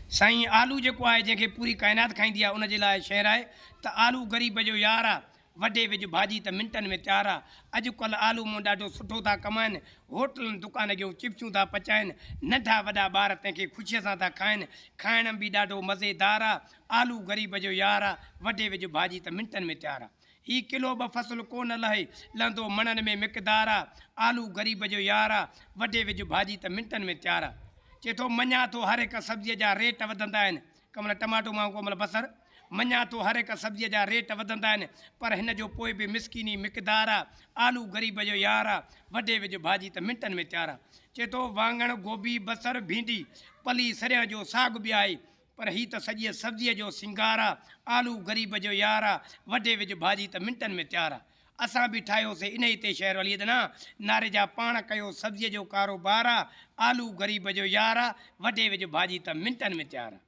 साईं आलू जेको आहे जंहिंखे पूरी काइनात खाईंदी आहे उन जे लाइ शहर आहे त आलू ग़रीब जो यार आहे। वॾे विझ भाॼी त मिंटनि में तयारु आहे। अॼुकल्ह आलू मां ॾाढो सुठो था कमाइनि। होटलुनि दुकान जूं चिप्सूं था पचाइनि। नंढा वॾा ॿार तंहिंखे ख़ुशीअ सां था खाइनि। खाइण में बि ॾाढो मज़ेदार आहे। आलू ग़रीब जो यार आहे। वॾे विझ भाॼी त मिंटनि में तयारु आहे। ही किलो ॿ फ़सुलु कोन लहे लहंदो मणनि में मिक़दार आहे। आलू ग़रीब जो यार आहे। वॾे विझ भाॼी त मिंटनि में तयारु आहे। चए थो मञा थो हर हिकु सब्जीअ जा रेट वधंदा आहिनि। कमल टमाटो मां कोमल बसर मञा थो हर हिकु सब्जीअ जा रेट वधंदा आहिनि, पर हिन जो पोइ बि मिसकिनी मिक़दार आहे। आलू ग़रीब जो यार आहे। वॾे विझ भाॼी त मिंटनि में तयारु आहे। चए थो वाङण गोभी बसर भिंडी पली सरियह जो साग बि आहे, पर हीअ त सॼी सब्जीअ जो सिंगार आहे। आलू ग़रीब जो यार आहे। वॾे विझ भाॼी त मिंटनि में तयारु आहे। असां बि ठाहियोसीं इन ई ते शहर वाली दना नारे जा पाण कयो सब्जीअ जो कारोबार आहे। आलू ग़रीब जो यार आहे। वॾे विझ भाॼी त मिंटनि में तयारु आहे।